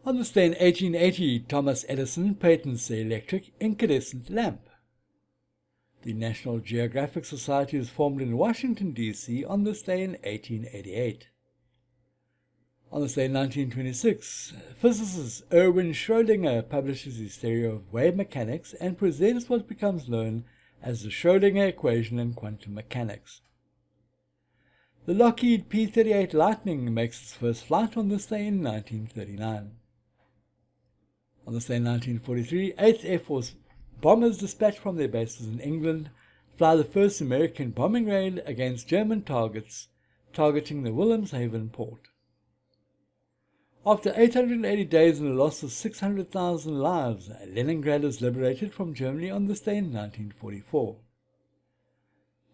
On this day in 1880, Thomas Edison patents the electric incandescent lamp. The National Geographic Society was formed in Washington, D.C. on this day in 1888. On this day in 1926, physicist Erwin Schrödinger publishes his theory of wave mechanics and presents what becomes known as the Schrödinger equation in quantum mechanics. The Lockheed P-38 Lightning makes its first flight on this day in 1939. On this day in 1943, 8th Air Force bombers dispatched from their bases in England fly the first American bombing raid against German targets, targeting the Wilhelmshaven port. After 880 days and a loss of 600,000 lives, Leningrad is liberated from Germany on this day in 1944.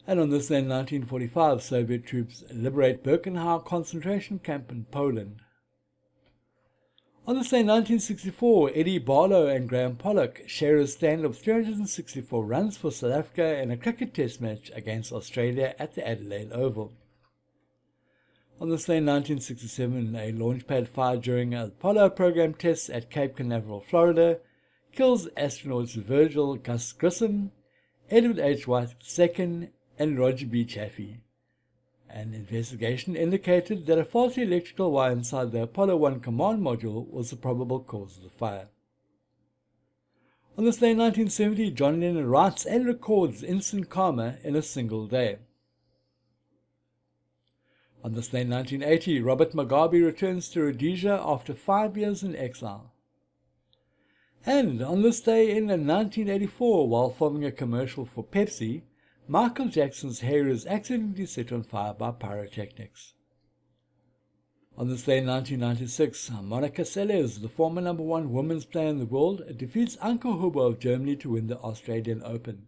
And on this day in 1945, Soviet troops liberate Birkenau concentration camp in Poland. On this day in 1964, Eddie Barlow and Graham Pollock share a stand of 364 runs for South Africa in a cricket test match against Australia at the Adelaide Oval. On this day in 1967, a launch pad fired during an Apollo program tests at Cape Canaveral, Florida, kills astronauts Virgil Gus Grissom, Edward H. White II, and Roger B. Chaffee. An investigation indicated that a faulty electrical wire inside the Apollo 1 command module was the probable cause of the fire. On this day in 1970, John Lennon writes and records Instant Karma in a single day. On this day in 1980, Robert Mugabe returns to Rhodesia after 5 years in exile. And on this day in 1984, while filming a commercial for Pepsi, Michael Jackson's hair is accidentally set on fire by pyrotechnics. On this day in 1996, Monica Seles, the former #1 women's player in the world, defeats Anke Huber of Germany to win the Australian Open.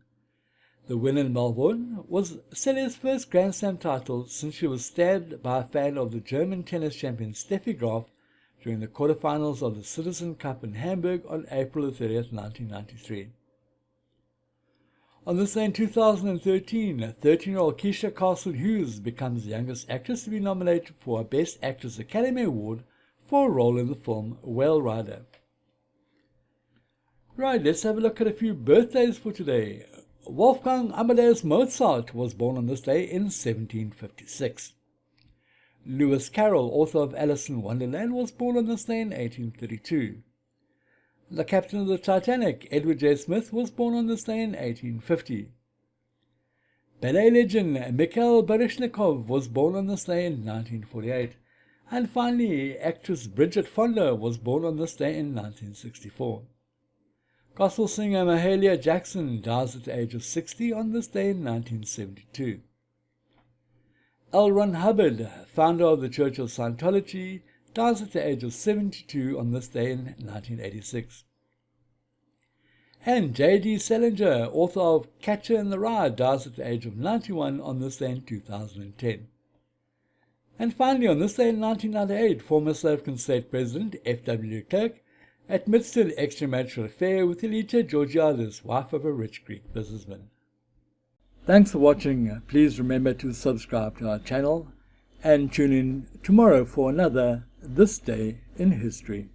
The win in Melbourne was Seles' first Grand Slam title since she was stabbed by a fan of the German tennis champion Steffi Graf during the quarterfinals of the Citizen Cup in Hamburg on April 30, 1993. On this day in 2013, 13-year-old Keisha Castle-Hughes becomes the youngest actress to be nominated for a Best Actress Academy Award for a role in the film Whale Rider. Right, let's have a look at a few birthdays for today. Wolfgang Amadeus Mozart was born on this day in 1756. Lewis Carroll, author of Alice in Wonderland, was born on this day in 1832. The captain of the Titanic, Edward J. Smith, was born on this day in 1850. Ballet legend Mikhail Baryshnikov was born on this day in 1948. And finally, actress Bridget Fonda was born on this day in 1964. Gospel singer Mahalia Jackson dies at the age of 60 on this day in 1972. L. Ron Hubbard, founder of the Church of Scientology, dies at the age of 72 on this day in 1986. And J.D. Salinger, author of Catcher in the Rye, dies at the age of 91 on this day in 2010. And finally, on this day in 1998, former South African State President F.W. Clerk admits to an extramarital affair with Elita Georgiadis, wife of a rich Greek businessman. Thanks for watching. Please remember to subscribe to our channel and tune in tomorrow for another This Day in History.